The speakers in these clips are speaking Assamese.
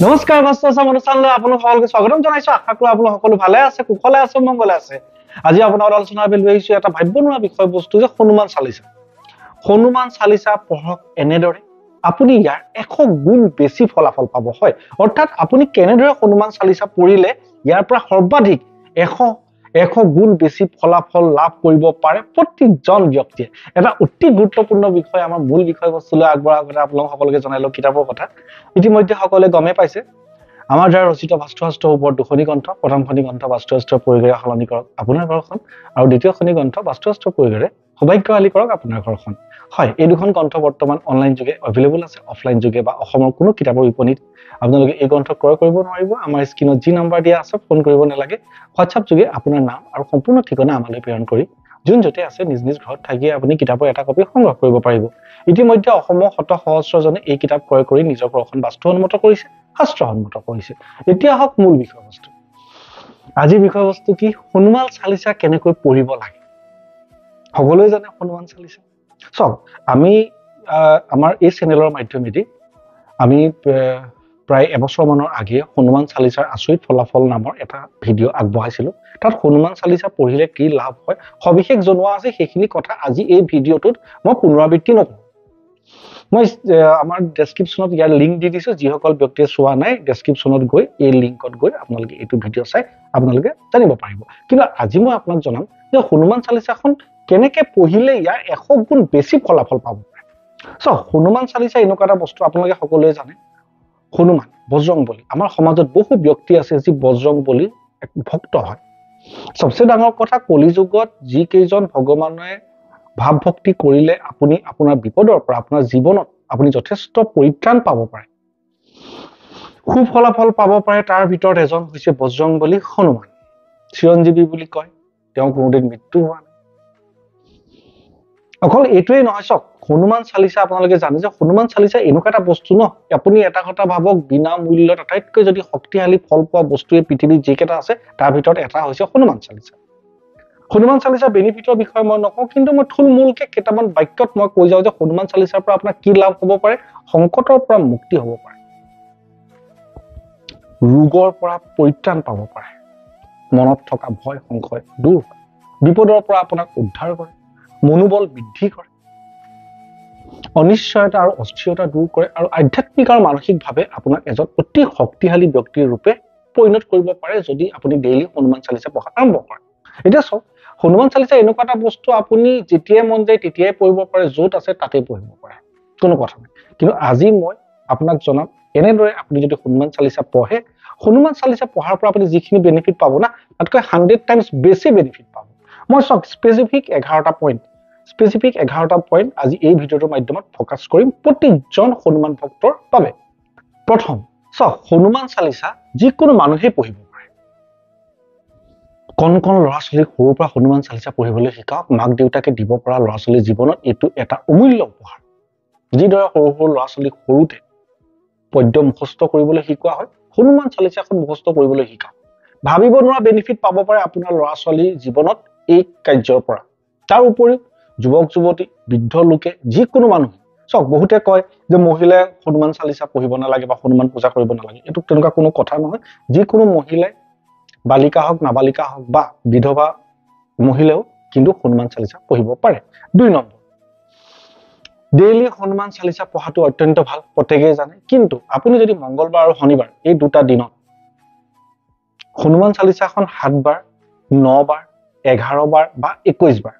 নমস্কাৰ মাষ্টাৰ সাহেব অনুষ্ঠানলৈ আপোনাক সকলোকে স্বাগতম জনাইছো আশা কৰো আপোনাক সকলো ভালে আছে কুশলে আছে মংগলে আছে আজি আপোনাৰ আলোচনা কৰি লৈছো এটা ভাব্য নোৱা বিষয়বস্তু যে হনুমান চালিসা পঢ়ক এনেদৰে আপুনি ইয়াৰ 100 গুণ বেছি ফলাফল পাব হয় অৰ্থাৎ আপুনি কেনেদৰে হনুমান চালিসা পঢ়িলে ইয়াৰ পৰা সৰ্বাধিক 100 গুণ বেছি ফলাফল লাভ কৰিব পাৰে প্ৰতিজন ব্যক্তিয়ে এটা অতি গুৰুত্বপূৰ্ণ বিষয় আমাৰ মূল বিষয়বস্তুলৈ আগবঢ়াৰ আগতে আপোনালোক সকলোকে জনাইলো কিতাপৰ কথা ইতিমধ্যে সকলোৱে গমে পাইছে আমাৰ দ্বাৰা ৰচিত বাস্তুশাস্ত্ৰৰ ওপৰত দুখনি গ্ৰন্থ প্ৰথমখনি গ্ৰন্থ বাস্তুশাস্ত্ৰৰ পৰিগৰে সলনি কৰক আপোনাৰ ঘৰখন আৰু দ্বিতীয়খনি গ্ৰন্থ বাস্তুশাস্ত্ৰৰ পৰিগৰে সৌভাগ্যশালী কৰক আপোনাৰ ঘৰখন হয় এই দুখন গ্ৰন্থ বৰ্তমান অনলাইন যোগে এভেইলেবল আছে অফলাইন যোগে বা অসমৰ কোনো কিতাপৰ বিপণীত আপোনালোকে এই গ্ৰন্থ ক্ৰয় কৰিব নোৱাৰিব আমাৰ স্ক্ৰিনত যি নম্বৰ দিয়া আছে ফোন কৰিব নালাগে WhatsApp যোগে আপোনাৰ নাম আৰু সম্পূৰ্ণ ঠিকনা আমালৈ প্ৰেৰণ কৰি যোন যতে আছে নিজ নিজ ঘৰত থাকি আপুনি কিতাপৰ এটা কপি সংগ্ৰহ কৰিব পাৰিব ইতিমধ্যে অসমৰ শত সহস্ৰজনে এই কিতাপ ক্ৰয় কৰি নিজৰ ঘৰখন বাস্তুসন্মত কৰিছে শাস্ত্ৰসন্মত কৰিছে এতিয়া হক মূল বিষয়বস্তু আজি বিষয়বস্তু কি হনুমান চালিসা কেনেকৈ পঢ়িব লাগে সকলোৱে জানে হনুমান চালিসা সব আমি আমাৰ এই চেনেলৰ মাধ্যমেদি আমি প্ৰায় এবছৰ মানৰ আগে হনুমান চালিসাৰ আচৰিত ফলাফল নামৰ এটা ভিডিও আগবঢ়াইছিলো তাত হনুমান চালিসা পঢ়িলে কি লাভ হয় সবিশেষ জনোৱা আছে সেইখিনি কথা আজি এই ভিডিওটোত মই পুনৰাবৃত্তি নকৰো মই আমাৰ ডেসক্ৰিপচনত ইয়াৰ লিংক দি দিছো যিসকল ব্যক্তিয়ে চোৱা নাই ডেসক্ৰিপচনত গৈ এই লিংকত গৈ আপোনালোকে এইটো ভিডিও চাই আপোনালোকে জানিব পাৰিব কিন্তু আজি মই আপোনাক জনাম যে হনুমান চালিসাখন কেনেকৈ পঢ়িলে ইয়াৰ 100 গুণ বেছি ফলাফল পাব পাৰে হনুমান চালিসা এনেকুৱা এটা বস্তু আপোনালোকে সকলোৱে জানে হনুমান বজৰংবলী আমাৰ সমাজত বহু ব্যক্তি আছে যি বজৰংবলী এক ভক্ত হয় সবচে ডাঙৰ কথা কলিযুগত যি কেইজন ভগৱানে ভাৱ ভক্তি কৰিলে আপুনি আপোনাৰ বিপদৰ পৰা আপোনাৰ জীৱনত আপুনি যথেষ্ট পৰিত্ৰাণ পাব পাৰে খুব ফলাফল পাব পাৰে তাৰ ভিতৰত এজন হৈছে বজৰংবলী হনুমান চিৰঞ্জীৱী বুলি কয় তেওঁ কোনোদিন মৃত্যু হোৱা নাই অকল এইটোৱেই নহয় চক হনুমান চালিসা আপোনালোকে জানে যে হনুমান চালিসা এনেকুৱা এটা বস্তু ন আপুনি এটা কথা ভাবক বিনা মূল্যত আটাইতকৈ যদি শক্তিশালী ফল পোৱা বস্তুৱে পৃথিৱীত যিকেইটা আছে তাৰ ভিতৰত এটা হৈছে হনুমান চালিসা হনুমান চালিসাৰ বেনিফিটৰ বিষয়ে মই নকওঁ কিন্তু মই থুলমূলকে কেইটামান বাক্যত মই কৈ যাওঁ যে হনুমান চালিসাৰ পৰা আপোনাৰ কি লাভ হ'ব পাৰে সংকটৰ পৰা মুক্তি হ'ব পাৰে ৰোগৰ পৰা পৰিত্ৰাণ পাব পাৰে মনত থকা ভয় সংশয় দূৰ হয় বিপদৰ পৰা আপোনাক উদ্ধাৰ কৰে মনোবল বৃদ্ধি কৰে অনিশ্চয়তা আৰু অস্থিৰতা দূৰ কৰে আৰু আধ্যাত্মিক আৰু মানসিকভাৱে আপোনাক এজন অতি শক্তিশালী ব্যক্তিৰ ৰূপে পৰিণত কৰিব পাৰে যদি আপুনি ডেইলি হনুমান চালিসা পঢ়া আৰম্ভ কৰে এতিয়া চাওক হনুমান চালিসা এনেকুৱা এটা বস্তু আপুনি যেতিয়াই মন যায় তেতিয়াই পঢ়িব পাৰে য'ত আছে তাতেই পঢ়িব পাৰে কোনো কথা নাই কিন্তু আজি মই আপোনাক জনাম এনেদৰে আপুনি যদি হনুমান চালিসা পঢ়ে হনুমান চালিসা পঢ়াৰ পৰা আপুনি যিখিনি বেনিফিট পাব না তাতকৈ 100 টাইমছ বেছি বেনিফিট পাব মই সব স্পেসিফিক 11টা পইণ্ট আজি এই ভিডিওৰ মাধ্যমত ফোকাস কৰিম প্ৰতিজন হনুমান ভক্তৰ বাবে প্ৰথম হনুমান চালিসা যিকোনো মানুহে পঢ়িব পাৰে কোন ল'ৰা ছোৱালীক সৰুৰ পৰা হনুমান চালিসা পঢ়িবলৈ শিকাওক মাক দেউতাকে দিব পৰা ল'ৰা ছোৱালীৰ জীৱনত এইটো এটা অমূল্য উপহাৰ যিদৰে সৰু ল'ৰা ছোৱালীক সৰুতে পদ্য মুখস্থ কৰিবলৈ শিকোৱা হয় হনুমান চালিসাখন মুখস্থ কৰিবলৈ শিকাওক ভাবিব নোৱাৰা বেনিফিট পাব পাৰে আপোনাৰ ল'ৰা ছোৱালীৰ জীৱনত এই কাৰ্যৰ পৰা তাৰ উপৰিও যুৱক যুৱতী বৃদ্ধ লোকে যিকোনো মানুহ চক বহুতে কয় যে মহিলাই হনুমান চালিসা পঢ়িব নালাগে বা হনুমান পূজা কৰিব নালাগে এটো তেনেকুৱা কোনো কথা নহয় যিকোনো মহিলাই বালিকা হওক নাবালিকা হওক বা বিধৱা মহিলাও কিন্তু হনুমান চালিসা পঢ়িব পাৰে 2 নম্বৰ ডেইলি হনুমান চালিসা পঢ়াটো অত্যন্ত ভাল প্ৰত্যেকই জানে কিন্তু আপুনি যদি মঙ্গলবাৰ আৰু শনিবাৰ এই দুটা দিনত হনুমান চালিসাখন 7 বাৰ 9 বাৰ 11 বাৰ বা 21 বাৰ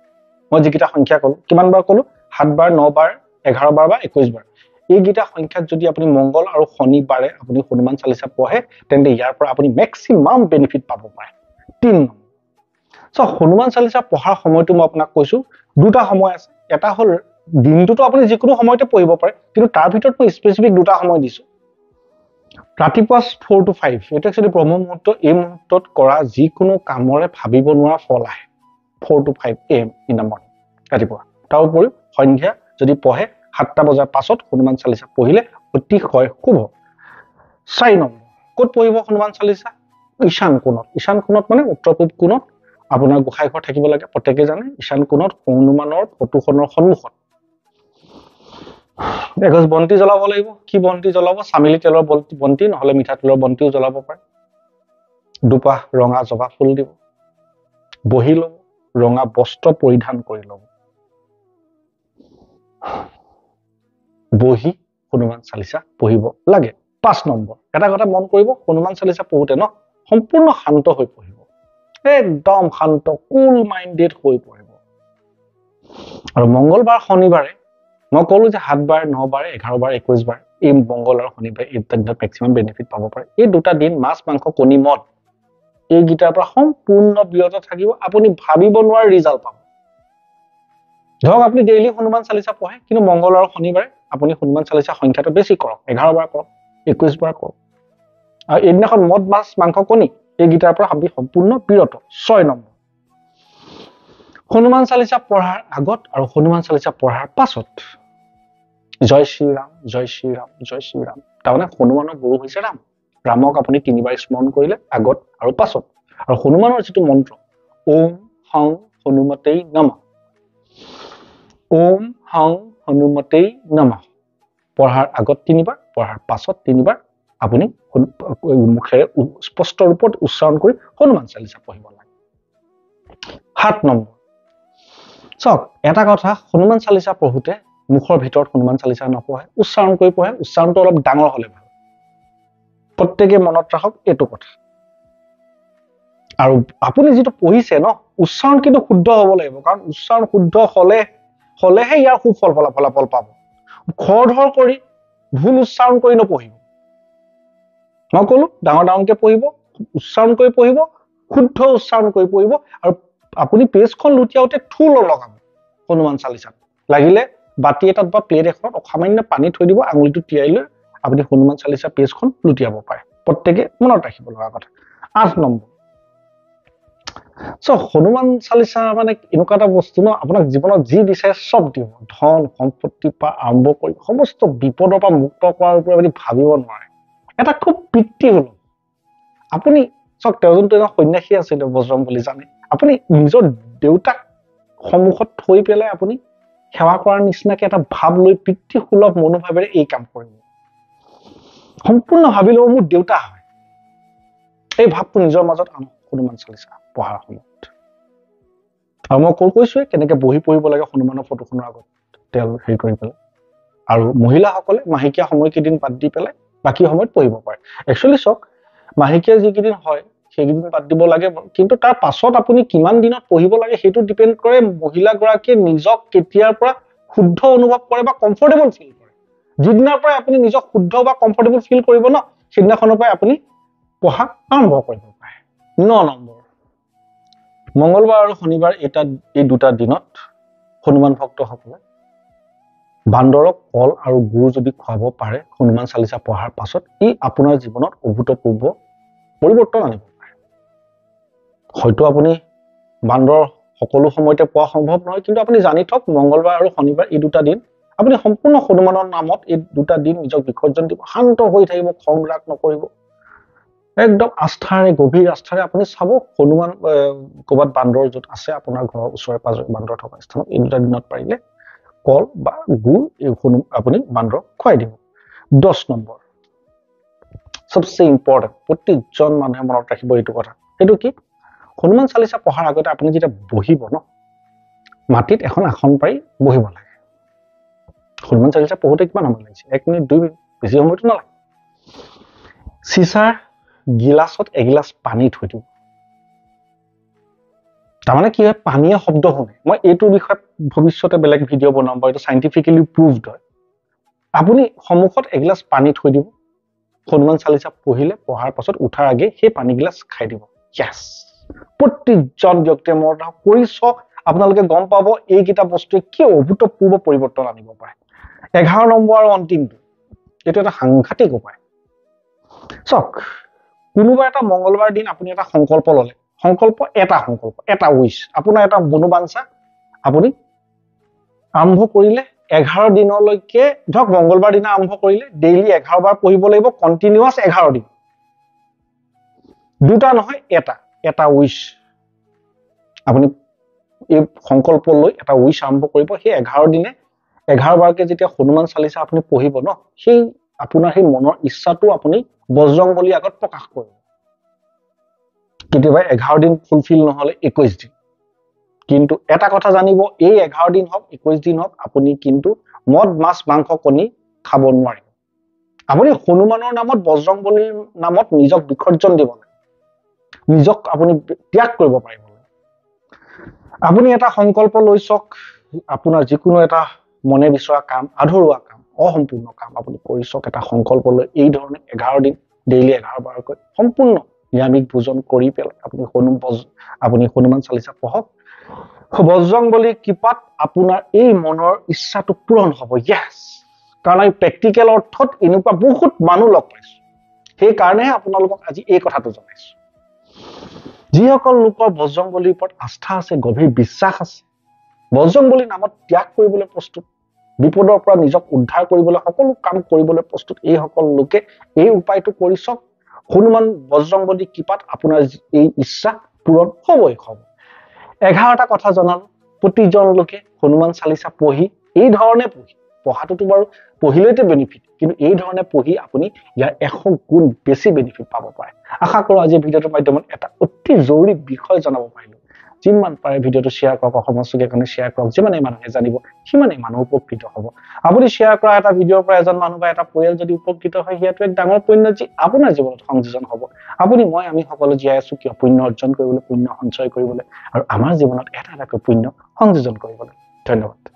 মই যিকেইটা সংখ্যা কলো কিমান বাৰ কলো 7 বাৰ 9 বাৰ 11 বাৰ বা 21 বাৰ এইকেইটা সংখ্যাত যদি আপুনি মঙ্গল আৰু শনিবাৰে আপুনি হনুমান চালিসা পঢ়ে তেন্তে ইয়াৰ পৰা আপুনি ম্যাক্সিমাম বেনিফিট পাব পাৰে 3 নম্বৰ হনুমান চালিসা পঢ়াৰ সময়টো মই আপোনাক কৈছো দুটা সময় আছে এটা হল দিনটোতো আপুনি যিকোনো সময়তে পঢ়িব পাৰে কিন্তু তাৰ ভিতৰত মই স্পেসিফিক দুটা সময় দিছো ৰাতিপুৱা 4 to 5 এটা একচুয়ালি ব্ৰহ্ম মুহূৰ্ত এই মুহূৰ্তত কৰা যিকোনো কামৰে ভাবিব নোৱাৰা ফল আহে 4 to 5 AM in the morning ৰাতিপুৱা তাৰ উপৰি সন্ধিয়া যদি পঢ়ে 7টা বজাৰ পাছত হনুমান চালিসা পঢ়িলে অতি হয় শুভ 4 নম্বৰ ক'ত পঢ়িব হনুমান চালিসা ঈশান কোণত মানে উত্তৰ পূব কোণত আপোনাৰ গোসাই ঘৰ থাকিব লাগে প্ৰত্যেকই জানে ঈশান কোণত হনুমানৰ ফটোখনৰ সন্মুখত এগছ বন্তি জ্বলাব লাগিব। কি বন্তি জ্বলাব? চামিলি তেলৰ বন্তি নহলে মিঠাতেলৰ বন্তিও জ্বলাব পাৰে। দুপাহ ৰঙা জবা ফুল দিব। বহি ল'ব, ৰঙা বস্ত্ৰ পৰিধান কৰি ল'ব। বহি হনুমান চালিচা পঢ়িব লাগে। 5 নম্বৰ, এটা কথা মন কৰিব, হনুমান চালিচা পঢ়োতে সম্পূৰ্ণ শান্ত হৈ পঢ়িব। একদম শান্ত, কুল মাইণ্ডেড হৈ পঢ়িব। আৰু মংগলবাৰ শনিবাৰে মই ক'লো যে 7 বাৰ 9 বাৰ 11 বাৰ 21 বাৰ এই মংগল আৰু শনিবাৰে এই দুটা দিনত মেক্সিমাম বেনিফিট পাব পাৰে। এই দুটা দিন মাছ মাংস কণী মদ এইকেইটাৰ পৰা সম্পূৰ্ণ বিৰত থাকিব। আপুনি ভাবিব নোৱাৰা ৰিজাল্ট পাব। ধৰক আপুনি ডেইলি হনুমান চালিচা পঢ়ে, কিন্তু মংগল আৰু শনিবাৰে আপুনি হনুমান চালিচা সংখ্যাটো বেছি কৰক, 11 বাৰ কৰক, 21 বাৰ কৰক। আৰু এইদিনাখন মদ মাছ মাংস কণী এইকেইটাৰ পৰা আপুনি সম্পূৰ্ণ বিৰত। 6 নম্বৰ, হনুমান চালিচা পঢ়াৰ আগত আৰু হনুমান চালিচা পঢ়াৰ পাছত জয় শ্ৰীৰাম জয় শ্ৰীৰাম জয় শ্ৰীৰাম। তাৰমানে হনুমানৰ গুৰু হৈছে ৰাম। ৰামক আপুনি 3 বাৰ স্মৰণ কৰিলে আগত আৰু পাছত। আৰু হনুমানৰ যিটো মন্ত্ৰ ওম হং হনুমতেই নমঃ, ওম হং হনুমতেই নমঃ পঢ়াৰ আগত 3 বাৰ, পঢ়াৰ পাছত 3 বাৰ আপুনি মুখেৰে স্পষ্ট ৰূপত উচ্চাৰণ কৰি হনুমান চালিচা পঢ়িব লাগে। 7 নম্বৰ, চাওক এটা কথা, হনুমান চালিচা পঢ়োতে মুখৰ ভিতৰত হনুমান চালিচা নপঢ়ে, উচ্চাৰণ কৰি পঢ়ে। উচ্চাৰণটো অলপ ডাঙৰ হলে ভাল। প্ৰত্যেকে মনত ৰাখক এইটো কথা। আৰু আপুনি যিটো পঢ়িছে উচ্চাৰণ কিন্তু শুদ্ধ হব লাগিব, কাৰণ উচ্চাৰণ শুদ্ধ হলেহে ইয়াৰ সুফল ফলাফল পাব। খৰধৰ কৰি ভুল উচ্চাৰণ কৰি নপঢ়িব। মই কলো ডাঙৰকে পঢ়িব, উচ্চাৰণ কৰি পঢ়িব, শুদ্ধ উচ্চাৰণ কৰি পঢ়িব। আৰু আপুনি পেজখন লুটিয়াওতে থু লগাব হনুমান চালিচাত। লাগিলে বাতি এটাত বা প্লেট এখনত অসামান্য পানী থৈ দিব, আঙুলিটো তিয়াই লৈ আপুনি হনুমান চালিচা পেজখন লুটিয়াব পাৰে। প্ৰত্যেকে মনত ৰাখিব লগা কথা। 8 নম্বৰ, হনুমান চালিচা মানে এনেকুৱা এটা বস্তু আপোনাক জীৱনত যি বিচাৰে চব দিব। ধন সম্পত্তিৰ পৰা আৰম্ভ কৰি সমস্ত বিপদৰ পৰা মুক্ত কৰাৰ ওপৰত আপুনি ভাবিব নোৱাৰে। এটা খুব পিতৃ হল আপুনি। চাওক তেওঁ যোনটো এজন সন্যাসী আছিলে বজ্ৰম বুলি জানে, আপুনি নিজৰ দেউতাক সন্মুখত থৈ পেলাই আপুনি সেৱা কৰাৰ নিচিনাকে এটা ভাৱ লৈ পিতৃসুলভ মনোভাৱেৰে এই কাম কৰিব। সম্পূৰ্ণ ভাবি লব মোৰ দেউতা হয়। এই ভাৱটো নিজৰ মাজত আনক হনুমান চালিচা পঢ়াৰ সময়ত। আৰু মই কৈছোৱে কেনেকে বহি পঢ়িব লাগে হনুমানৰ ফটোখনৰ আগত তেল হেৰি কৰি পেলাই। আৰু মহিলাসকলে মাহেকীয়া সময়কেইদিন বাদ দি পেলাই বাকী সময়ত পঢ়িব পাৰে। একচুৱেলি চাওক, মাহেকীয়া যিকেইদিন হয় সেইকেইদিন বাদ দিব লাগে, কিন্তু তাৰ পাছত আপুনি কিমান দিনত পঢ়িব লাগে সেইটো ডিপেণ্ড কৰে মহিলাগৰাকীয়ে নিজক কেতিয়াৰ পৰা শুদ্ধ অনুভৱ কৰে বা কমফৰ্টেবল ফিল কৰে। যিদিনাৰ পৰাই আপুনি নিজক শুদ্ধ বা কমফৰ্টেবল ফিল কৰিব সেইদিনাখনৰ পৰাই আপুনি পঢ়া আৰম্ভ কৰিব পাৰে। 9 নম্বৰ, মংগলবাৰ আৰু শনিবাৰ এই দুটা দিনত হনুমান ভক্তসকলে বান্দৰক কল আৰু গুৰ যদি খুৱাব পাৰে হনুমান চালিচা পঢ়াৰ পাছত, ই আপোনাৰ জীৱনত অভূতপূৰ্ব পৰিৱৰ্তন আনিব পাৰে। হয়তো আপুনি বান্দৰ সকলো সময়তে পোৱা সম্ভৱ নহয়, কিন্তু আপুনি জানি থওক মংগলবাৰ আৰু শনিবাৰ এই দুটা দিন আপুনি সম্পূৰ্ণ হনুমানৰ নামত এই দুটা দিন নিজক বিসৰ্জন দিব। শান্ত হৈ থাকিব, খং ৰাগ নকৰিব, একদম আস্থাৰে গভীৰ আস্থাৰে আপুনি চাব হনুমান ক'ৰবাত বান্দৰ য'ত আছে আপোনাৰ ঘৰৰ ওচৰে পাজৰে বান্দৰ থকা স্থানত এই দুটা দিনত পাৰিলে কল বা গুৰ আপুনি বান্দৰক খুৱাই দিব। 10 নম্বৰ, সবচে ইম্পৰ্টেণ্ট, প্ৰতিজন মানুহে মনত ৰাখিব এইটো কথা। সেইটো কি, হনুমান চালিচা পঢ়াৰ আগতে আপুনি যেতিয়া বহিব মাটিত এখন আসন পাৰি বহিব লাগে। হনুমান চালিচা পঢ়োতে কিমান সময় লাগিছে? 1 মিনিট 2 মিনিট, বেছি সময়তো নালাগে। চিচাৰ গিলাচত এগিলাচ পানী থৈ দিব। তাৰমানে কি হয়, পানীয়ে শব্দ শুনে। মই এইটোৰ বিষয়ে ভৱিষ্যতে বেলেগ ভিডিঅ' বনাম বা এইটো চাইণ্টিফিকেলি প্ৰুভড হয়। আপুনি সন্মুখত এগিলাচ পানী থৈ দিব, হনুমান চালিচা পঢ়াৰ পাছত উঠাৰ আগে সেই পানীগিলাচ খাই দিব। ইয়াছ, প্ৰতিজন ব্যক্তিয়ে মনত কৰি চাওক, আপোনালোকে গম পাব এইকেইটা বস্তুৱে কি অভূতপূৰ্ব পৰিৱৰ্তন আনিব পাৰে। 11 নম্বৰ আৰু অন্তিমটো, এইটো এটা সাংঘাতিক উপায়। চাওক, কোনোবা এটা মংগলবাৰ দিন আপুনি এটা সংকল্প ললে, সংকল্প এটা উইচ, আপোনাৰ এটা মনোবাঞ্ছা আপুনি আৰম্ভ কৰিলে 11 দিনলৈকে। ধৰক মংগলবাৰ দিনা আৰম্ভ কৰিলে, ডেইলি 11 বাৰ পঢ়িব লাগিব, কণ্টিনিউৱাছ 11 দিন। দুটা নহয়, এটা উইচ আপুনি এই সংকল্প লৈ এটা উইচ আৰম্ভ কৰিব। সেই 11 দিনে 11 বাৰকে যেতিয়া হনুমান চালিচা আপুনি পঢ়িব ন, সেই আপোনাৰ সেই মনৰ ইচ্ছাটো আপুনি বজৰংবলীৰ আগত প্ৰকাশ কৰিব। কেতিয়াবা 11 দিন ফুলফিল নহলে 21 দিন, কিন্তু এটা কথা জানিব, এই 11 দিন হওক 21 দিন হওক আপুনি কিন্তু মদ মাছ মাংস কণী খাব নোৱাৰিব। আপুনি হনুমানৰ নামত বজৰংবলীৰ নামত নিজক বিসৰ্জন দিব লাগে, নিজক আপুনি ত্যাগ কৰিব পাৰিব। আপুনি এটা সংকল্প লৈ চাওক, আপোনাৰ যিকোনো এটা মনে বিচৰা কাম, আধৰুৱা কাম, অসম্পূৰ্ণ কাম আপুনি কৰি চাওক। এটা সংকল্প লৈ এই ধৰণে 11 দিন ডেইলি 11 বাৰকৈ সম্পূৰ্ণ নিৰামিষ ভোজন কৰি পেলাই আপুনি হনুমান চালিচা পঢ়ক। বজৰংবলীৰ কৃপাত আপোনাৰ এই মনৰ ইচ্ছাটো পূৰণ হ'ব। য়েছ, কাৰণ আমি প্ৰেক্টিকেল অৰ্থত এনেকুৱা বহুত মানুহ লগ পাইছো, সেইকাৰণেহে আপোনালোকক আজি এই কথাটো জনাইছো। যিসকল লোকৰ বজৰংবলীৰ ওপৰত আস্থা আছে, গভীৰ বিশ্বাস আছে, বজৰংবলীৰ নামত ত্যাগ কৰিবলৈ প্ৰস্তুত, বিপদৰ পৰা নিজক উদ্ধাৰ কৰিবলৈ সকলো কাম কৰিবলৈ প্ৰস্তুত, এইসকল লোকে এই উপায়টো কৰি চাওক। হনুমান বজৰংবলীৰ কৃপাত আপোনাৰ এই ইচ্ছা পূৰণ হ'বই হ'ব। 11টা কথা জনালো। প্ৰতিজন লোকে হনুমান চালিচা পঢ়ি, এই ধৰণে পঢ়াটোতো বাৰু পঢ়িলেইতো বেনিফিট, কিন্তু এই ধৰণে পঢ়ি আপুনি ইয়াৰ 100 গুণ বেছি বেনিফিট পাব পাৰে। আশা কৰো আজি ভিডিঅ'টোৰ মাধ্যমত এটা অতি জৰুৰী বিষয় জনাব পাৰিলো। যিমান পাৰে ভিডিঅ'টো শ্বেয়াৰ কৰক, অসমৰ চুকে কোণে শ্বেয়াৰ কৰক। যিমানেই মানুহে জানিব সিমানেই মানুহ উপকৃত হ'ব। আপুনি শ্বেয়াৰ কৰা এটা ভিডিঅ'ৰ পৰা এজন মানুহ বা এটা পৰিয়াল যদি উপকৃত হয়, সেইটো এক ডাঙৰ পুণ্য যি আপোনাৰ জীৱনত সংযোজন হ'ব। আমি সকলো জীয়াই আছো কিয়? পুণ্য অৰ্জন কৰিবলৈ, পুণ্য সঞ্চয় কৰিবলৈ, আৰু আমাৰ জীৱনত এটা এটাকৈ পুণ্য সংযোজন কৰিবলৈ। ধন্যবাদ।